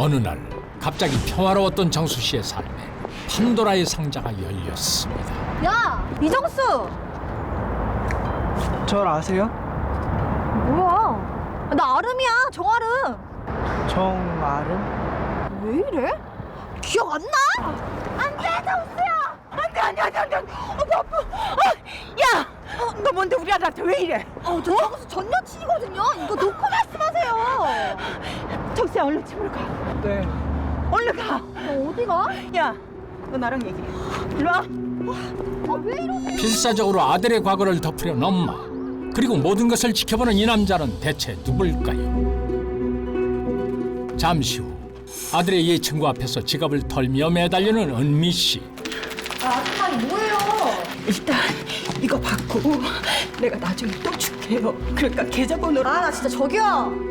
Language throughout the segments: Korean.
어느 날 갑자기 평화로웠던 정수 씨의 삶에 판도라의 상자가 열렸습니다. 야, 이정수! 절 아세요? 뭐야? 나 아름이야, 정아름. 정아름? 왜 이래? 기억 안 나? 안 돼, 정수야! 안 돼. 아파. 야, 너 뭔데 우리 아들한테 왜 이래? 저 정수 전 여친이거든요. 이거 놓고 말씀하세요. 정수야, 얼른 집으로 가. 네. 얼른 가. 너 어디 가? 야, 너 나랑 얘기해. 일로 와. 왜 이러세요? 필사적으로 아들의 과거를 덮으려는 엄마. 그리고 모든 것을 지켜보는 이 남자는 대체 누굴까요? 잠시 후 아들의 예친구 앞에서 지갑을 털며 매달리는 은미 씨. 아줌마이 뭐예요? 일단 이거 받고 내가 나중에 또 줄게요. 그러니까 계좌번호를. 아, 나 진짜 저기요.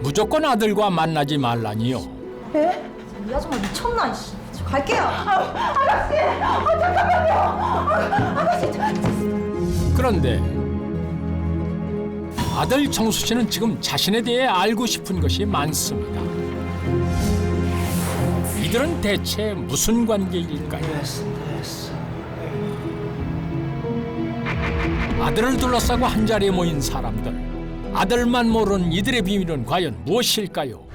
무조건 아들과 만나지 말라니요. 에? 이 아줌마 미쳤나, 이씨. 저 갈게요. 그런데 아들 정수 씨는 지금 자신에 대해 알고 싶은 것이 많습니다. 이들은 대체 무슨 관계일까요? 아들을 둘러싸고 한자리에 모인 사람들. 아들만 모르는 이들의 비밀은 과연 무엇일까요?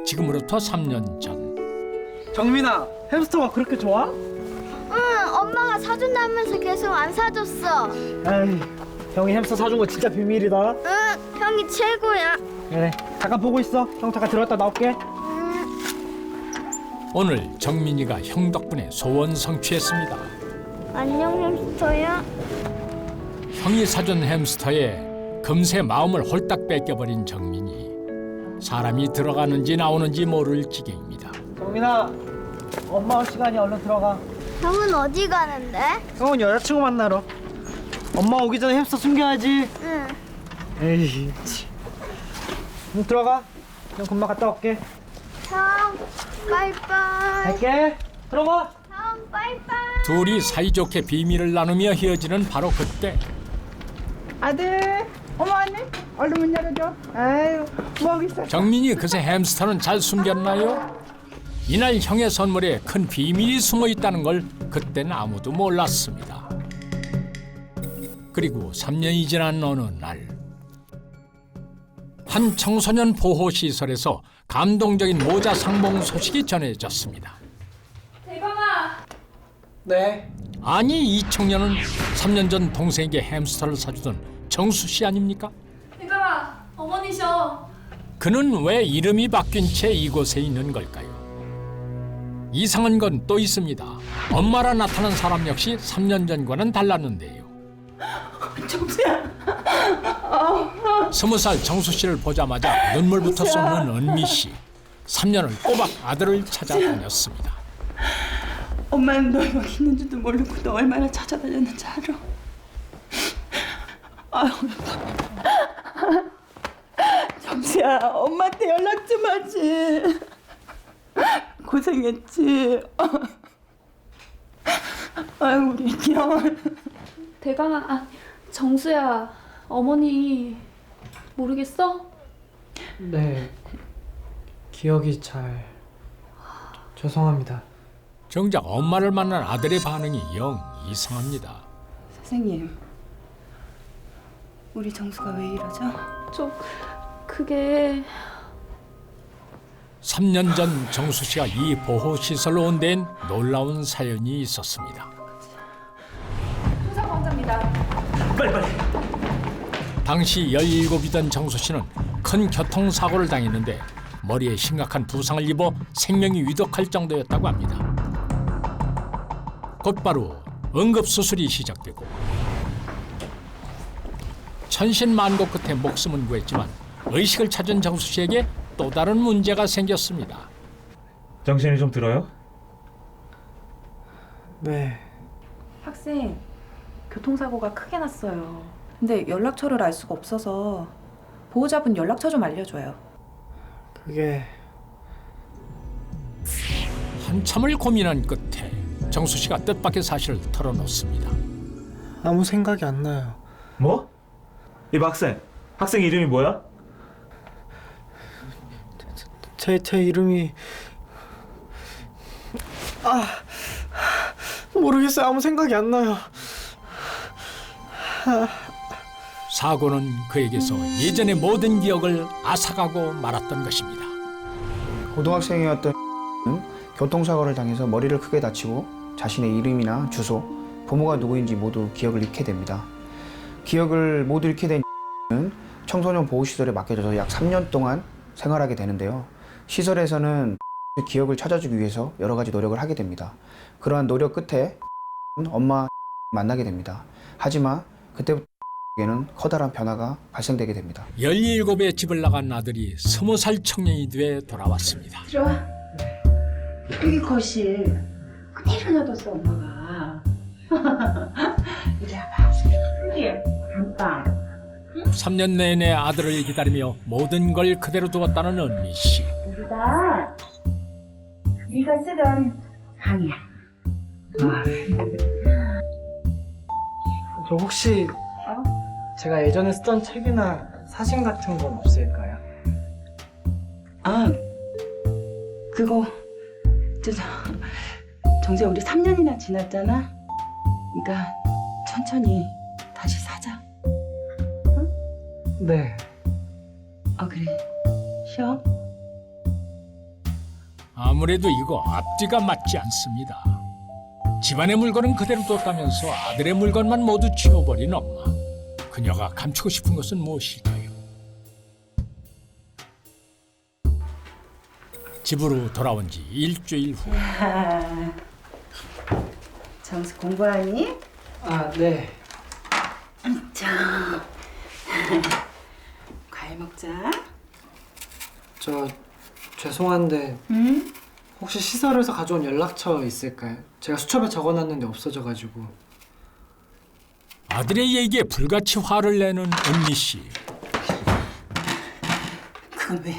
지금으로부터 3년 전 정민아, 햄스터가 그렇게 좋아? 응, 엄마가 사준다면서 계속 안 사줬어. 에이, 형이 햄스터 사준 거 진짜 비밀이다. 응, 형이 최고야. 그래, 잠깐 보고 있어. 형 잠깐 들어갔다 나올게. 오늘 정민이가 형 덕분에 소원 성취했습니다. 안녕 햄스터야. 형이 사준 햄스터에 금세 마음을 홀딱 뺏겨버린 정민이. 사람이 들어가는지 나오는지 모를 지경입니다. 정민아, 엄마 올 시간이 얼른 들어가. 형은 어디 가는데? 형은 여자친구 만나러. 엄마 오기 전에 햄스터 숨겨야지. 응. 에이, 치. 들어가. 형 금방 갔다 올게. 형, 빠이빠이. 갈게. 들어가. 형, 빠이빠이. 둘이 사이좋게 비밀을 나누며 헤어지는 바로 그때 아들, 엄마 왔네. 얼른 문 열어줘. 아유, 뭐하고 있어? 정민이 그새 햄스터는 잘 숨겼나요? 이날 형의 선물에 큰 비밀이 숨어 있다는 걸 그땐 아무도 몰랐습니다. 그리고 3년이 지난 어느 날 한 청소년 보호시설에서 감동적인 모자 상봉 소식이 전해졌습니다. 네. 아니, 이 청년은 3년 전 동생에게 햄스터를 사주던 정수 씨 아닙니까? 대감아, 어머니셔. 그는 왜 이름이 바뀐 채 이곳에 있는 걸까요? 이상한 건 또 있습니다. 엄마라 나타난 사람 역시 3년 전과는 달랐는데요. 정수야. 20살 정수 씨를 보자마자 눈물부터 쏟는 은미 씨. 3년을 꼬박 아들을 찾아다녔습니다. 엄마는 너 여기 있는 줄도 모르고 너 얼마나 찾아다녔는지 알아. 아유, 정수야, 엄마한테 연락 좀 하지. 고생했지. 아유, 우리 형. 대감아, 정수야, 어머니 모르겠어? 네. 기억이 잘... 죄송합니다. 정작 엄마를 만난 아들의 반응이 영 이상합니다. 선생님, 우리 정수가 왜 이러죠? 그게 3년 전 정수 씨가 이 보호시설로 온 데엔 놀라운 사연이 있었습니다. 빨리. 당시 17이던 정수 씨는 큰 교통사고를 당했는데 머리에 심각한 부상을 입어 생명이 위독할 정도였다고 합니다. 곧바로 응급수술이 시작되고 천신만고 끝에 목숨은 구했지만 의식을 찾은 정수 씨에게 또 다른 문제가 생겼습니다. 정신이 좀 들어요? 네. 학생, 교통사고가 크게 났어요. 근데 연락처를 알 수가 없어서 보호자분 연락처 좀 알려줘요. 그게... 한참을 고민한 끝에 정수 씨가 뜻밖의 사실을 털어놓습니다. 아무 생각이 안 나요. 뭐? 이 학생 이름이 뭐야? 제 이름이 모르겠어요. 아무 생각이 안 나요. 사고는 그에게서 예전의 모든 기억을 앗아가고 말았던 것입니다. 고등학생이었던 교통사고를 당해서 머리를 크게 다치고 자신의 이름이나 주소, 부모가 누구인지 모두 기억을 잃게 됩니다. 기억을 모두 잃게 된 청소년 보호시설에 맡겨져서 약 3년 동안 생활하게 되는데요. 시설에서는 기억을 찾아주기 위해서 여러 가지 노력을 하게 됩니다. 그러한 노력 끝에 엄마 만나게 됩니다. 하지만 그때부터에는 커다란 변화가 발생되게 됩니다. 17에 집을 나간 아들이 20살 청년이 돼 돌아왔습니다. 들어와. 여기 거실. 그대로 놔뒀어, 엄마가. 이리 와봐. 여기, 안방. 3년 내내 아들을 기다리며 모든 걸 그대로 두었다는 은미 씨. 여기가 네가 쓰던 방이야. 저 혹시 제가 예전에 쓰던 책이나 사진 같은 건 없을까요? 아, 그거 정수야, 우리 3년이나 지났잖아. 그러니까 천천히 다시 사자. 네. 그래. 쉬어. 아무래도 이거 앞뒤가 맞지 않습니다. 집안의 물건은 그대로 뒀다면서 아들의 물건만 모두 치워버린 엄마. 그녀가 감추고 싶은 것은 무엇일까요? 집으로 돌아온 지 일주일 후. 정수 공부하니? 네. 자, 과일 먹자. 저 죄송한데 응? 혹시 시설에서 가져온 연락처 있을까요? 제가 수첩에 적어놨는데 없어져가지고. 아들의 얘기에 불같이 화를 내는 은미 씨. 그건 왜?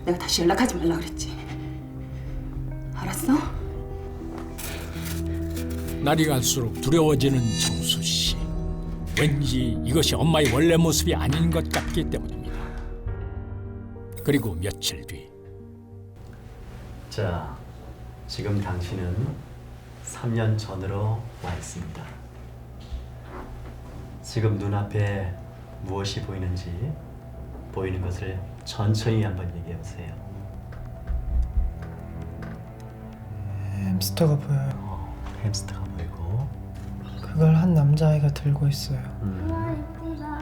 내가 다시 연락하지 말라 그랬지. 알았어? 날이 갈수록 두려워지는 정수 씨. 왠지 이것이 엄마의 원래 모습이 아닌 것 같기 때문입니다. 그리고 며칠 뒤. 자, 지금 당신은 3년 전으로 와 있습니다. 지금 눈앞에 무엇이 보이는지 보이는 것을 천천히 한번 얘기해 보세요. 햄스터가 보여요. 햄스터가 보이고 그걸 한 남자아이가 들고 있어요. 와 이쁘다.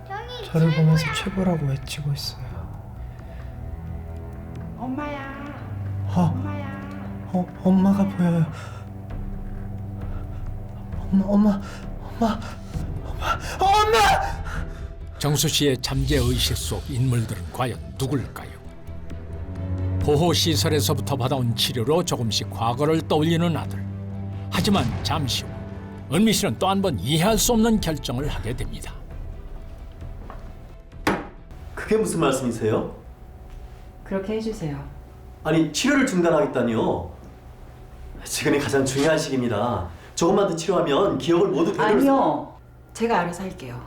형이 저를 보면서 최고라고 외치고 있어요. 엄마야. 엄마가 보여요. 엄마! 정수 씨의 잠재 의식 속 인물들은 과연 누굴까요? 보호시설에서부터 받아온 치료로 조금씩 과거를 떠올리는 아들. 하지만 잠시 후 은미 씨는 또 한 번 이해할 수 없는 결정을 하게 됩니다. 그게 무슨 말씀이세요? 그렇게 해주세요. 아니, 치료를 중단하겠다니요? 지금이 가장 중요한 시기입니다. 조금만 더 치료하면 기억을 모두 되돌려... 아니요. 제가 알아서 할게요.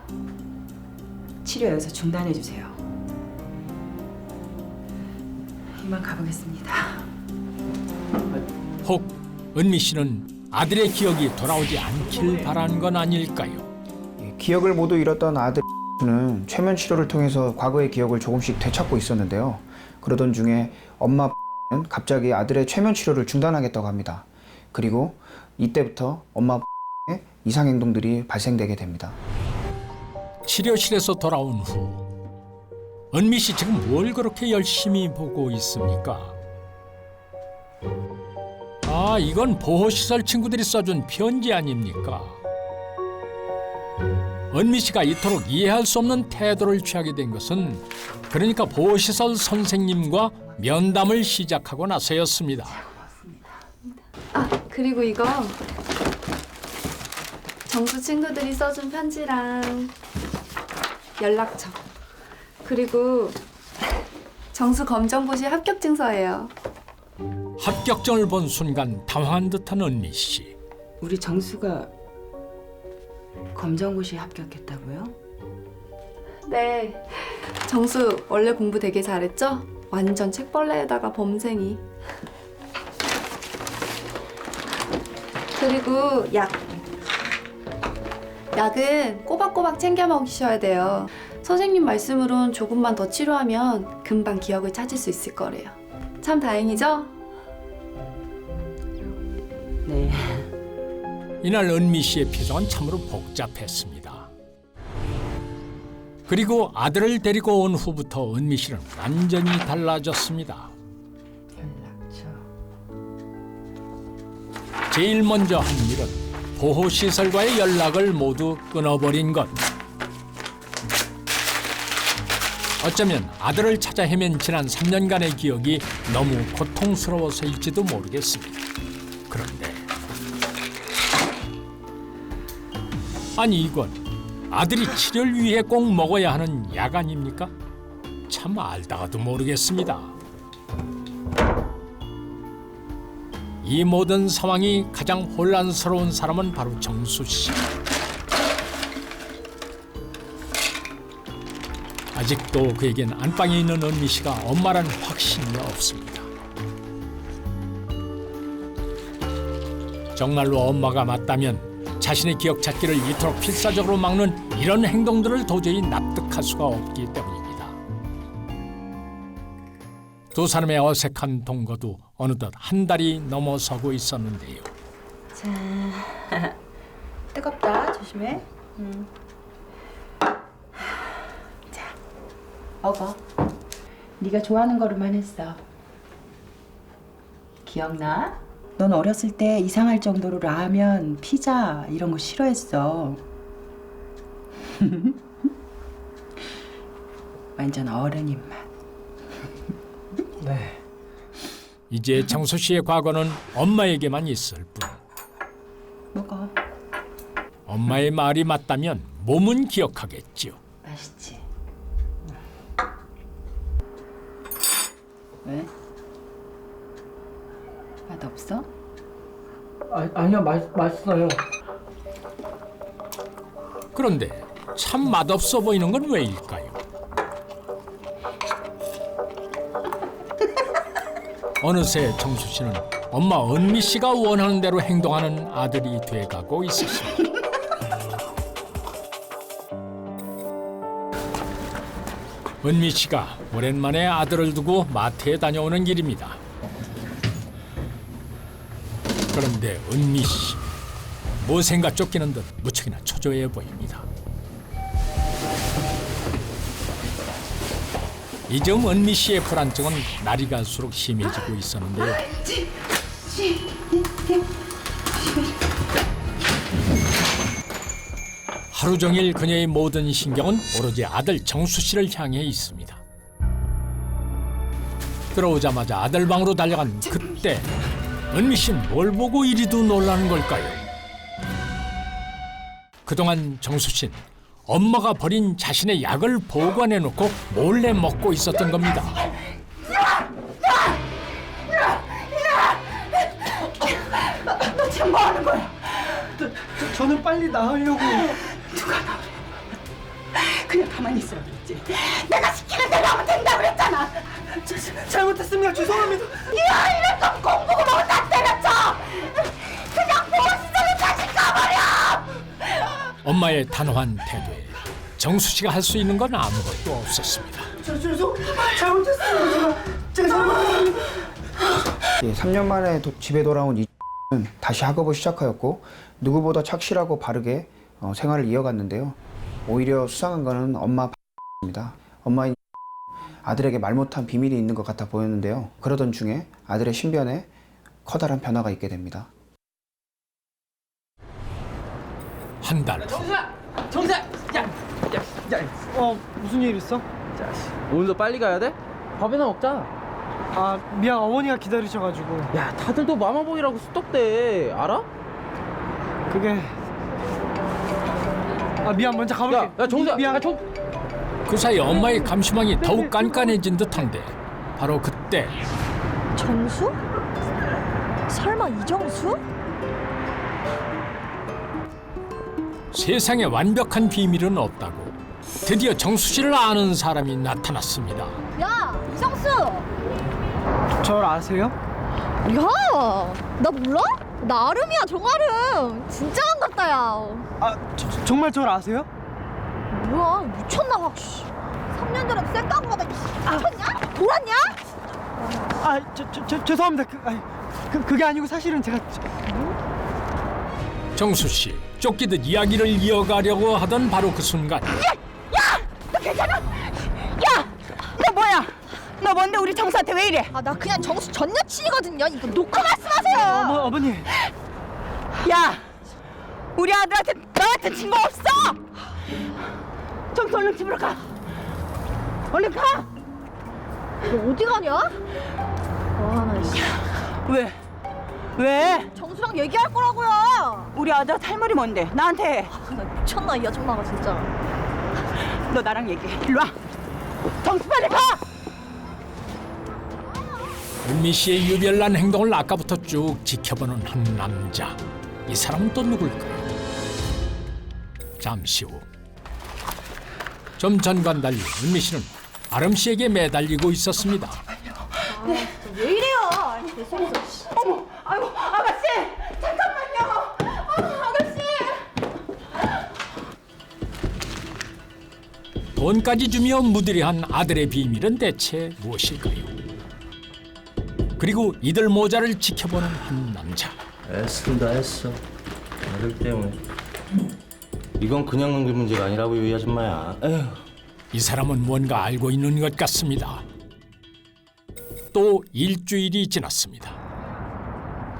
치료 여기서 중단해주세요. 이만 가보겠습니다. 혹 은미 씨는 아들의 기억이 돌아오지 않길 바라는 건 아닐까요? 기억을 모두 잃었던 아들은 최면 치료를 통해서 과거의 기억을 조금씩 되찾고 있었는데요. 그러던 중에 엄마는 갑자기 아들의 최면 치료를 중단하겠다고 합니다. 그리고 이때부터 엄마의 이상 행동들이 발생되게 됩니다. 치료실에서 돌아온 후 은미 씨 지금 뭘 그렇게 열심히 보고 있습니까? 아, 이건 보호시설 친구들이 써준 편지 아닙니까? 은미 씨가 이토록 이해할 수 없는 태도를 취하게 된 것은 그러니까 보호시설 선생님과 면담을 시작하고 나서였습니다. 아, 그리고 이거 정수 친구들이 써준 편지랑 연락처, 그리고 정수 검정고시 합격 증서예요. 합격증을 본 순간 당황한 듯한 은미 씨. 우리 정수가 검정고시에 합격했다고요? 네, 정수 원래 공부 되게 잘했죠? 완전 책벌레에다가 범생이. 그리고 약은 꼬박꼬박 챙겨 먹이셔야 돼요. 선생님 말씀으론 조금만 더 치료하면 금방 기억을 찾을 수 있을 거래요. 참 다행이죠? 네. 이날 은미 씨의 표정은 참으로 복잡했습니다. 그리고 아들을 데리고 온 후부터 은미 씨는 완전히 달라졌습니다. 제일 먼저 한 일은 보호시설과의 연락을 모두 끊어버린 것. 어쩌면 아들을 찾아 헤맨 지난 3년간의 기억이 너무 고통스러워서일지도 모르겠습니다. 그런데 아니 이건 아들이 치료를 위해 꼭 먹어야 하는 약 아닙니까? 참 알다가도 모르겠습니다. 이 모든 상황이 가장 혼란스러운 사람은 바로 정수 씨. 아직도 그에겐 안방에 있는 은미 씨가 엄마란 확신이 없습니다. 정말로 엄마가 맞다면 자신의 기억 찾기를 이토록 필사적으로 막는 이런 행동들을 도저히 납득할 수가 없기 때문입니다. 두 사람의 어색한 동거도 어느덧 한 달이 넘어서고 있었는데요. 자, 뜨겁다. 조심해. 자, 먹어. 네가 좋아하는 거로만 했어. 기억나? 넌 어렸을 때 이상할 정도로 라면, 피자 이런 거 싫어했어. 완전 어른 입맛. 네. 이제 정수 씨의 과거는 엄마에게만 있을 뿐. 먹어. 엄마의 말이 맞다면 몸은 기억하겠지요. 맛있지? 왜? 맛없어? 아니요, 맛있어요. 그런데 참 맛없어 보이는 건 왜일까요? 어느새 정수 씨는 엄마 은미 씨가 원하는 대로 행동하는 아들이 돼가고 있었습니다. 은미 씨가 오랜만에 아들을 두고 마트에 다녀오는 길입니다. 그런데 은미 씨, 무엇인가 쫓기는 듯 무척이나 초조해 보입니다. 이 점 은미 씨의 불안증은 날이 갈수록 심해지고 있었는데요. 하루 종일 그녀의 모든 신경은 오로지 아들 정수 씨를 향해 있습니다. 들어오자마자 아들 방으로 달려간 그때 은미 씨는 뭘 보고 이리도 놀라는 걸까요? 그동안 정수 씨는 엄마가 버린 자신의 약을 보관해놓고 몰래 먹고 있었던 겁니다. 너 지금 뭐 하는 거야? 저는 빨리 나으려고. 누가 나오래? 그냥 가만히 있으라 그랬지. 내가 시키는 대로 하면 된다고 그랬잖아. 잘못했습니다. 죄송합니다. 야, 이럴 거면 공부고 뭐고 다 때려쳐. 그냥 보호시설로 다시 가버려. 엄마의 단호한 태도에 정수 씨가 할 수 있는 건 아무것도 없었습니다. 잘못했습니다. 제가 잘못했습니다. 3년 만에 집에 돌아온 이 는 다시 학업을 시작하였고 누구보다 착실하고 바르게 생활을 이어갔는데요. 오히려 수상한 거는 엄마입니다. 엄마인 아들에게 말 못한 비밀이 있는 것 같아 보였는데요. 그러던 중에 아들의 신변에 커다란 변화가 있게 됩니다. 한 달 후 정수야! 야! 무슨 일 있어? 오늘도 빨리 가야 돼? 밥이나 먹자. 아, 미안. 어머니가 기다리셔가지고. 야, 다들 또 마마보이라고 수덕대. 알아? 그게... 아, 미안. 먼저 가볼게. 야, 정수야. 미안. 그 사이 엄마의 감시망이 더욱 깐깐해진 듯한데 바로 그때 정수? 설마 이정수? 세상에 완벽한 비밀은 없다고 드디어 정수 씨를 아는 사람이 나타났습니다. 야, 이성수! 절 아세요? 야, 나 몰라? 나 아름이야, 정아름. 진짜 반갑다, 야. 정말 절 아세요? 뭐야, 미쳤나, 확. 3년 전에 쌩까고 가다 미쳤냐? 돌았냐? 죄송합니다. 그게 아니고 사실은 제가 정수 씨 쫓기듯 이야기를 이어가려고 하던 바로 그 순간 너 괜찮아? 야! 너 뭐야? 너 뭔데 우리 정수한테 왜 이래? 아, 나 그냥 정수 전 여친이거든요. 이거 놓고 말씀하세요. 어머니. 야! 우리 아들한테 너한테 증거 없어! 정수 얼른 집으로 가! 얼른 가! 너 어디 가냐? 와, 나 씨. 왜? 왜? 정수랑 얘기할 거라고요. 우리 아들한테 할 말이 뭔데? 나한테 해. 나 미쳤나, 이 아줌마가 진짜. 너 나랑 얘기해. 일로 와! 정수 빨리 가! 은미 씨의 유별난 행동을 아까부터 쭉 지켜보는 한 남자. 이 사람은 또 누굴까요? 잠시 후. 좀 전과는 달리 은미 씨는 아름 씨에게 매달리고 있었습니다. 왜 이래요? 계속. 어머! 아이고 아가씨! 잠깐만요! 아가씨! 돈까지 주며 무드리한 아들의 비밀은 대체 무엇일까요? 그리고 이들 모자를 지켜보는 한 남자. 애쓴다 애써. 아들 때문에. 이건 그냥 넘길 문제가 아니라고 이 아줌마야. 에휴. 이 사람은 뭔가 알고 있는 것 같습니다. 또 일주일이 지났습니다.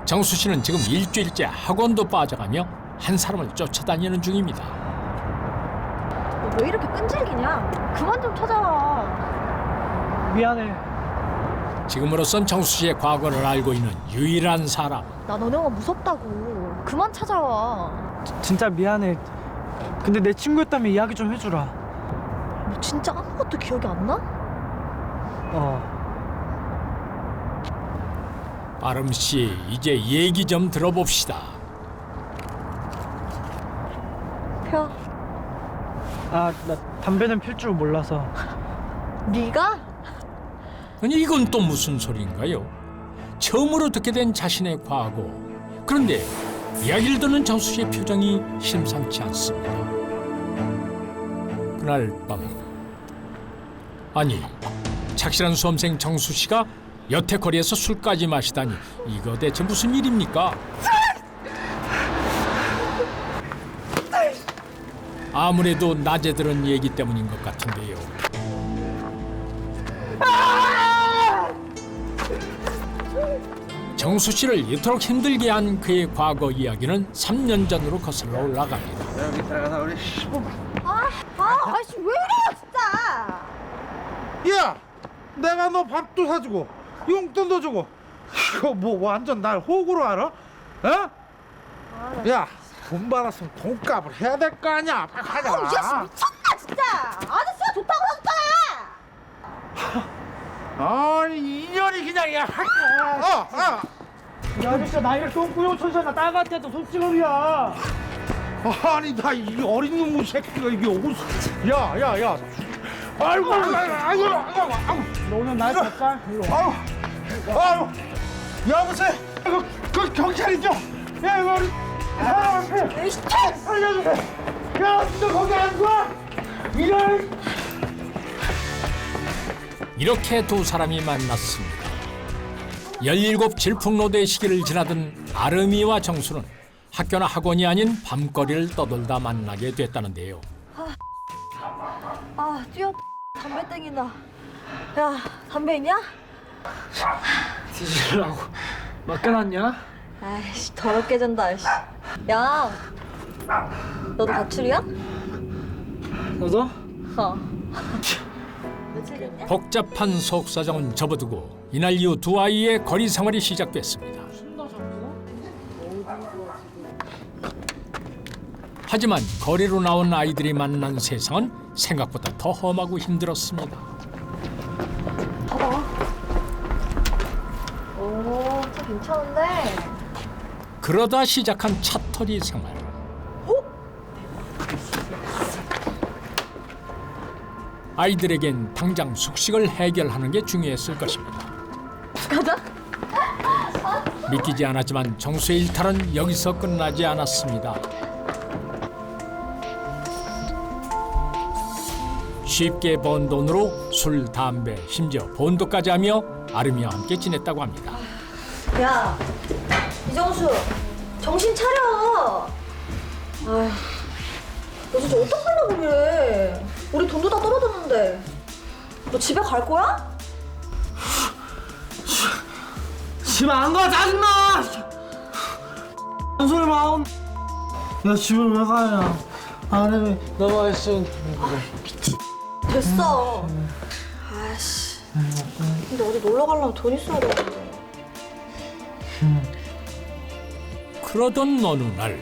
정수 씨는 지금 일주일째 학원도 빠져가며 한 사람을 쫓아다니는 중입니다. 너 왜 이렇게 끈질기냐? 그만 좀 찾아와. 미안해. 지금으로선 정수 씨의 과거를 알고 있는 유일한 사람. 나 너네가 무섭다고. 그만 찾아와. 진짜 미안해. 근데 내 친구였다면 이야기 좀 해주라. 너 진짜 아무것도 기억이 안 나? 아름 씨, 이제 얘기 좀 들어봅시다. 펴. 나 담배는 필 줄 몰라서. 네가? 아니 이건 또 무슨 소리인가요? 처음으로 듣게 된 자신의 과거. 그런데 이야기를 듣는 정수 씨의 표정이 심상치 않습니다. 그날 밤, 아니 착실한 수험생 정수 씨가 여태 거리에서 술까지 마시다니 이거 대체 무슨 일입니까? 아무래도 낮에 들은 얘기 때문인 것 같은데요. 정수 씨를 이토록 힘들게 한 그의 과거 이야기는 3년 전으로 거슬러 올라갑니다. 아씨 왜 이래요 진짜. 야, 내가 너 밥도 사주고 용돈도 주고 이거 뭐 완전 날 호구로 알아? 어? 야, 돈 받았으면 돈값을 해야 될 거 아니야. 빨리 가자. 이 자식 미쳤나 진짜. 아저씨가 좋다고 하잖아. 아니 인연이 그냥 야. 이 아저씨가 나이를 똥꾸용 천사나 딸 같아도 손찌검이야. 아니 나 이 어린 놈의 새끼가 이게 어디서? 야. 아이고. 너 오늘 날 갈까? 일로 와. 아유. 여보세요. 그 경찰이죠? 야 이거 우리 사람한테 알려주세요. 야 진짜 거기 안 가? 이런. 이렇게 두 사람이 만났습니다. 17 질풍노도의 시기를 지나던 아름이와 정수는 학교나 학원이 아닌 밤거리를 떠돌다 만나게 됐다는데요. 뛰어. 담배 땡긴다. 야, 담배 있냐? 뒤질라고 맡겨놨냐? 아이씨, 더럽게 잔다. 씨. 야, 너도 가출이야? 너도? 며칠 됐냐? 복잡한 속사정은 접어두고 이날 이후 두 아이의 거리 생활이 시작됐습니다. 하지만 거리로 나온 아이들이 만난 세상은 생각보다 더 험하고 힘들었습니다. 오, 저 괜찮은데. 그러다 시작한 차터리 생활. 아이들에겐 당장 숙식을 해결하는 게 중요했을 것입니다. 가자. 믿기지 않았지만 정수의 일탈은 여기서 끝나지 않았습니다. 쉽게 번 돈으로 술, 담배, 심지어 본도까지 하며 아름이와 함께 지냈다고 합니다. 야, 이정수, 정신 차려. 아휴, 너 진짜 어떡하려고 그래. 우리 돈도 다 떨어졌는데. 너 집에 갈 거야? 집에 안 가, 짜증나! 소리 마. 야, 집에 왜 가냐? 아름이 너가 했으니까. 됐어. 아씨. 근데 어디 놀러 가려면 돈 있어야 되는데. 그러던 어느 날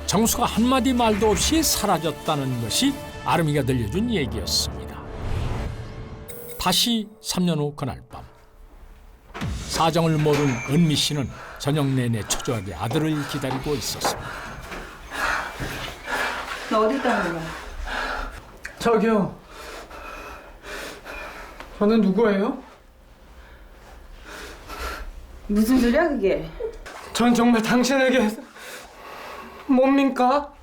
정수가 한마디 말도 없이 사라졌다는 것이 아름이가 들려준 얘기였습니다. 다시 3년 후 그날 밤 사정을 모른 은미 씨는 저녁 내내 초조하게 아들을 기다리고 있었습니다. 너 어디 있다는 거야? 저기요. 저는 누구예요? 무슨 소리야 그게? 전 정말 당신에게 뭡니까?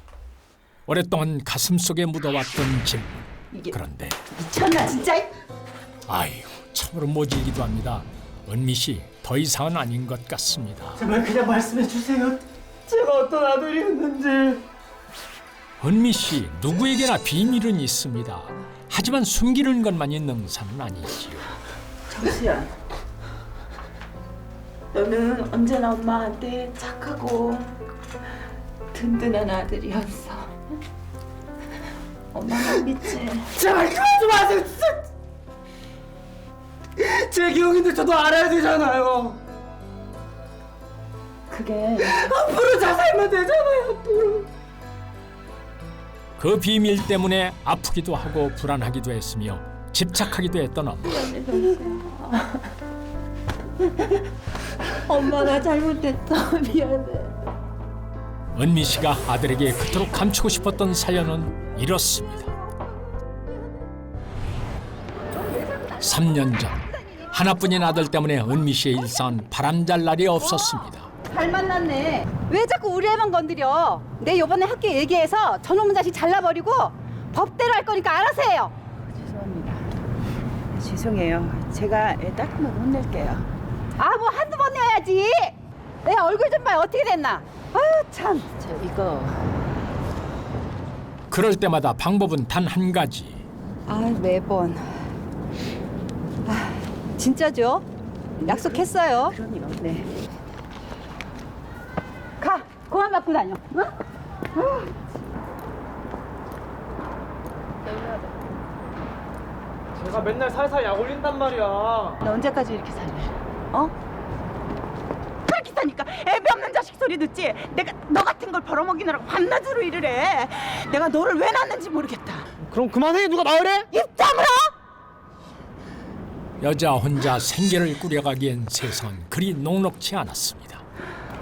오랫동안 가슴속에 묻어왔던 질문. 그런데 미쳤나 진짜? 아이고 참으로 모질기도 합니다. 은미 씨 더 이상은 아닌 것 같습니다. 제발 그냥 말씀해 주세요. 제가 어떤 아들이었는지. 은미 씨 누구에게나 비밀은 있습니다. 하지만 숨기는 것만이 능사는 아니지요. 정수야, 너는 언제나 엄마한테 착하고 든든한 아들이었어. 엄마만 믿지? 제발 그만 좀 하세요, 진짜. 제 기억인데 저도 알아야 되잖아요. 그게 앞으로 잘 살면 되잖아요, 앞으로. 그 비밀 때문에 아프기도 하고 불안하기도 했으며 집착하기도 했던 엄마. 엄마가 잘못했어. 미안해. 은미 씨가 아들에게 그토록 감추고 싶었던 사연은 이렇습니다. 3년 전 하나뿐인 아들 때문에 은미 씨의 일상은 바람잘 날이 없었습니다. 잘 만났네. 왜 자꾸 우리 애만 건드려? 내 요번에 학교 얘기해서 저놈 자식 잘라버리고 법대로 할 거니까 알아서 해요. 죄송합니다. 죄송해요. 제가 애 따끔하게 혼낼게요. 아, 뭐 한두 번 내야지. 내 얼굴 좀 봐요. 어떻게 됐나? 아유, 참. 저 이거 그럴 때마다 방법은 단 한 가지. 아, 매번. 아, 진짜죠? 약속했어요. 그럼요. 네. 가. 그만 갖고 다녀. 응? 제가 맨날 살살 약 올린단 말이야. 너 언제까지 이렇게 살래? 어? 그렇게 사니까 애비 없는 자식 소리 듣지? 내가 너 같은 걸 벌어먹이느라고 밤낮으로 일을 해. 내가 너를 왜 낳았는지 모르겠다. 그럼 그만해. 누가 말해? 입 다물어! 여자 혼자 생계를 꾸려가기엔 세상은 그리 녹록지 않았습니다.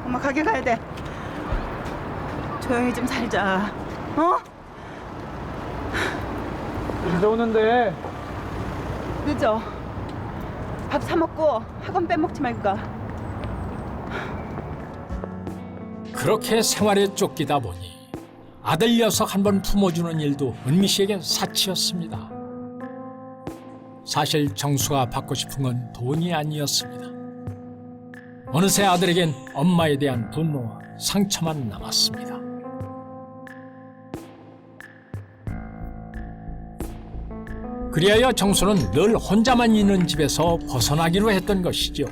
엄마 가게 가야 돼. 조용히 좀 살자. 어? 언제 오는데? 늦어. 밥 사 먹고 학원 빼먹지 말고 가. 그렇게 생활에 쫓기다 보니 아들 녀석 한 번 품어주는 일도 은미 씨에겐 사치였습니다. 사실 정수가 받고 싶은 건 돈이 아니었습니다. 어느새 아들에겐 엄마에 대한 분노와 상처만 남았습니다. 그리하여 정수는 늘 혼자만 있는 집에서 벗어나기로 했던 것이죠.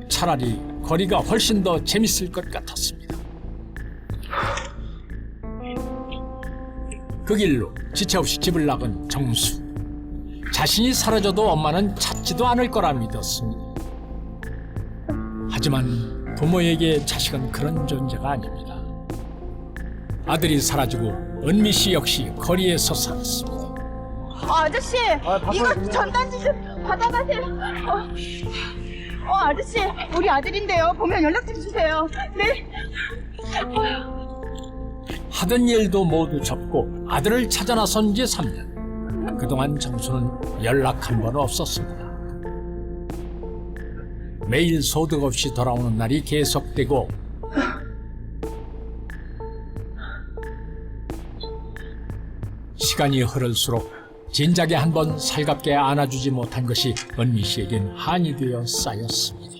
차라리 거리가 훨씬 더 재밌을 것 같았습니다. 그 길로 지체 없이 집을 나간 정수. 자신이 사라져도 엄마는 찾지도 않을 거라 믿었습니다. 하지만 부모에게 자식은 그런 존재가 아닙니다. 아들이 사라지고 은미 씨 역시 거리에서 살았습니다. 아저씨, 이거 전단지 좀 받아가세요. 아저씨, 우리 아들인데요. 보면 연락 좀 주세요. 네. 하던 일도 모두 접고 아들을 찾아 나선 지 3년. 그동안 정수는 연락 한 번 없었습니다. 매일 소득 없이 돌아오는 날이 계속되고 시간이 흐를수록 진작에 한 번 살갑게 안아주지 못한 것이 은미 씨에겐 한이 되어 쌓였습니다.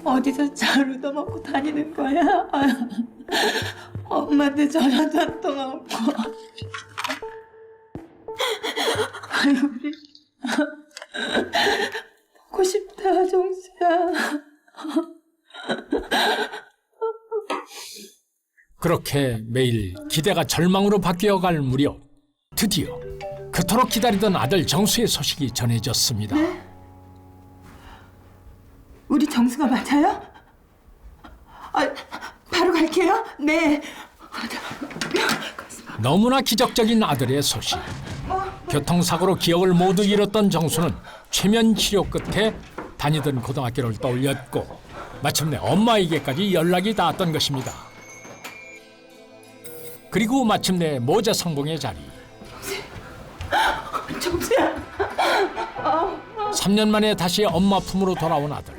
어디서 잘 얻어먹고 다니는 거야? 엄마한테 전화도 한 통화 없고. 아유, 우리 보고 싶다, 정수야. 그렇게 매일 기대가 절망으로 바뀌어갈 무렵 드디어 그토록 기다리던 아들 정수의 소식이 전해졌습니다. 우리 정수가 맞아요? 바로 갈게요. 네. 너무나 기적적인 아들의 소식. 교통사고로 기억을 모두 잃었던 정수는 최면 치료 끝에 다니던 고등학교를 떠올렸고 마침내 엄마에게까지 연락이 닿았던 것입니다. 그리고 마침내 모자 상봉의 자리. 정수야. 3년 만에 다시 엄마 품으로 돌아온 아들.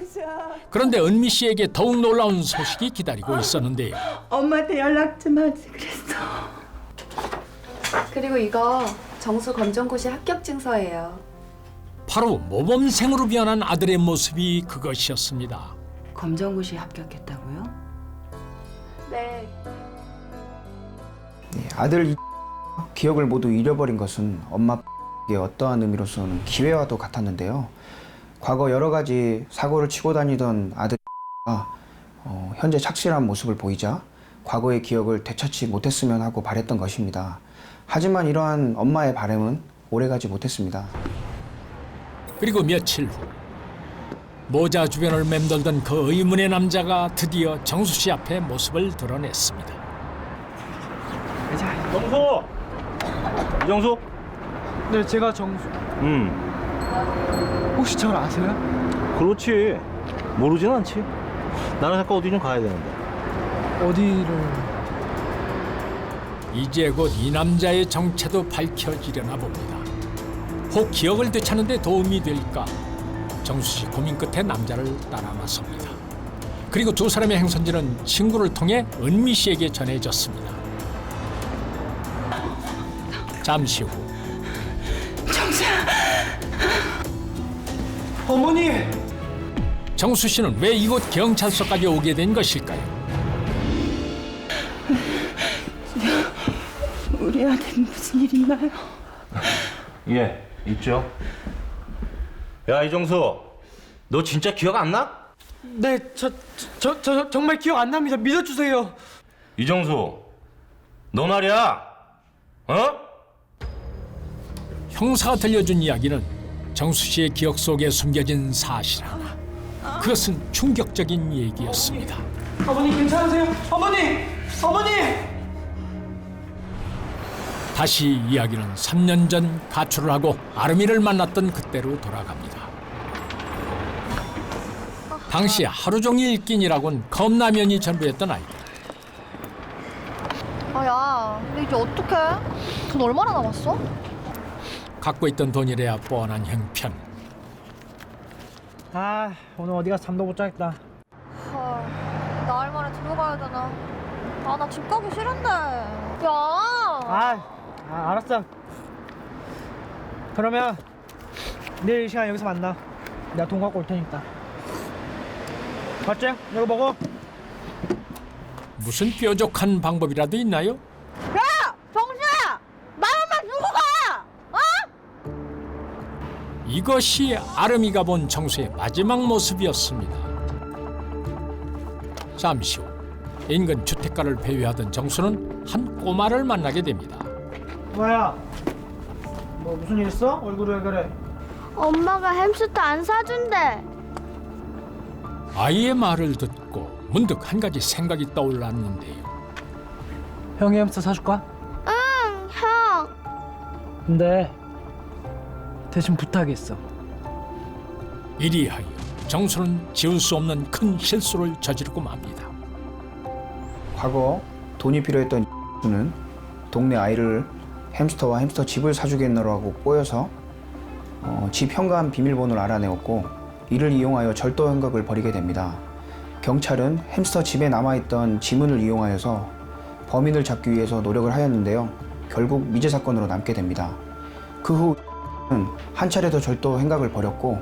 그런데 은미 씨에게 더욱 놀라운 소식이 기다리고 있었는데요. 엄마한테 연락 좀 하지 그랬어. 그리고 이거 정수 검정고시 합격 증서예요. 바로 모범생으로 변한 아들의 모습이 그것이었습니다. 검정고시 합격했다고요? 네. 아들 기억을 모두 잃어버린 것은 엄마에게 어떠한 의미로서는 기회와도 같았는데요. 과거 여러 가지 사고를 치고 다니던 아들가 현재 착실한 모습을 보이자 과거의 기억을 되찾지 못했으면 하고 바랬던 것입니다. 하지만 이러한 엄마의 바람은 오래가지 못했습니다. 그리고 며칠 후 모자 주변을 맴돌던 그 의문의 남자가 드디어 정수 씨 앞에 모습을 드러냈습니다. 정수! 이정수? 네, 제가 정수. 혹시 저를 아세요? 그렇지. 모르진 않지. 나는 잠깐 어디 좀 가야 되는데. 어디를? 이제 곧 이 남자의 정체도 밝혀지려나 봅니다. 혹 기억을 되찾는 데 도움이 될까? 정수 씨 고민 끝에 남자를 따라 나섭니다. 그리고 두 사람의 행선지는 친구를 통해 은미 씨에게 전해졌습니다. 잠시 후 정수야. 어머니! 정수 씨는 왜 이곳 경찰서까지 오게 된 것일까요? 우리 아들 무슨 일 있나요? 예, 있죠. 야, 이정수. 너 진짜 기억 안 나? 네, 저 정말 기억 안 납니다. 믿어주세요. 이정수. 너 말이야. 어? 형사가 들려준 이야기는 정수 씨의 기억 속에 숨겨진 사실 하나. 그것은 충격적인 얘기였습니다. 어머니 괜찮으세요? 어머니! 어머니! 다시 이야기는 3년 전 가출을 하고 아름이를 만났던 그때로 돌아갑니다. 당시 하루 종일 끼니라곤 컵라면이 전부였던 아이들. 야, 근데 이제 어떡해? 돈 얼마나 남았어? 갖고 있던 돈이래야 뻔한 형편. 오늘 어디 가서 잠도 못 자겠다. 헐, 나흘 만에 들어가야 되나? 나 집 가기 싫은데. 야! 알았어. 그러면 내일 이 시간 여기서 만나. 내가 돈 갖고 올 테니까. 맞지? 이거 먹어. 무슨 뾰족한 방법이라도 있나요? 야! 정수야! 나만 두고 가! 어? 이것이 아름이가 본 정수의 마지막 모습이었습니다. 잠시 후 인근 주택가를 배회하던 정수는 한 꼬마를 만나게 됩니다. 뭐야? 뭐 무슨 일 있어? 얼굴이 왜 그래? 엄마가 햄스터 안 사준대. 아이의 말을 듣고 문득 한 가지 생각이 떠올랐는데요. 형이 햄스터 사줄까? 응, 형. 근데 대신 부탁이 있어. 이리하여 정수는 지울 수 없는 큰 실수를 저지르고 맙니다. 과거 돈이 필요했던 는 동네 아이를 햄스터와 햄스터 집을 사주겠노라고 꼬여서 집 현관 비밀번호를 알아내었고 이를 이용하여 절도 행각을 벌이게 됩니다. 경찰은 햄스터 집에 남아있던 지문을 이용하여서 범인을 잡기 위해서 노력을 하였는데요. 결국 미제 사건으로 남게 됩니다. 그 후 한 차례 더 절도 행각을 벌였고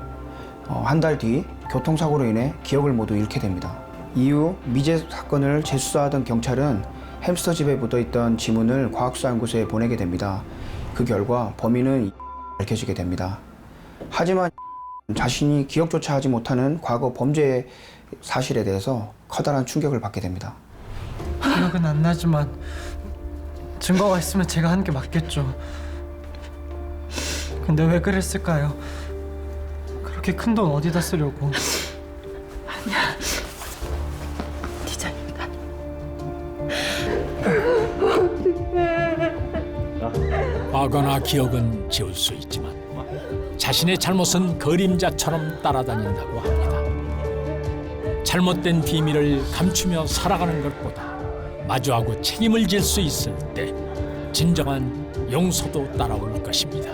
한 달 뒤 교통사고로 인해 기억을 모두 잃게 됩니다. 이후 미제 사건을 재수사하던 경찰은 햄스터 집에 묻어있던 지문을 과학수사연구소에 보내게 됩니다. 그 결과 범인은 밝혀지게 됩니다. 하지만 자신이 기억조차 하지 못하는 과거 범죄 사실에 대해서 커다란 충격을 받게 됩니다. 기억은 안 나지만 증거가 있으면 제가 하는 게 맞겠죠. 근데 왜 그랬을까요? 그렇게 큰 돈 어디다 쓰려고? 아니야. 네 잘못이다. 과거나 기억은 지울 수 있지만 자신의 잘못은 그림자처럼 따라다닌다고 합니다. 잘못된 비밀을 감추며 살아가는 것보다 마주하고 책임을 질 수 있을 때 진정한 용서도 따라올 것입니다.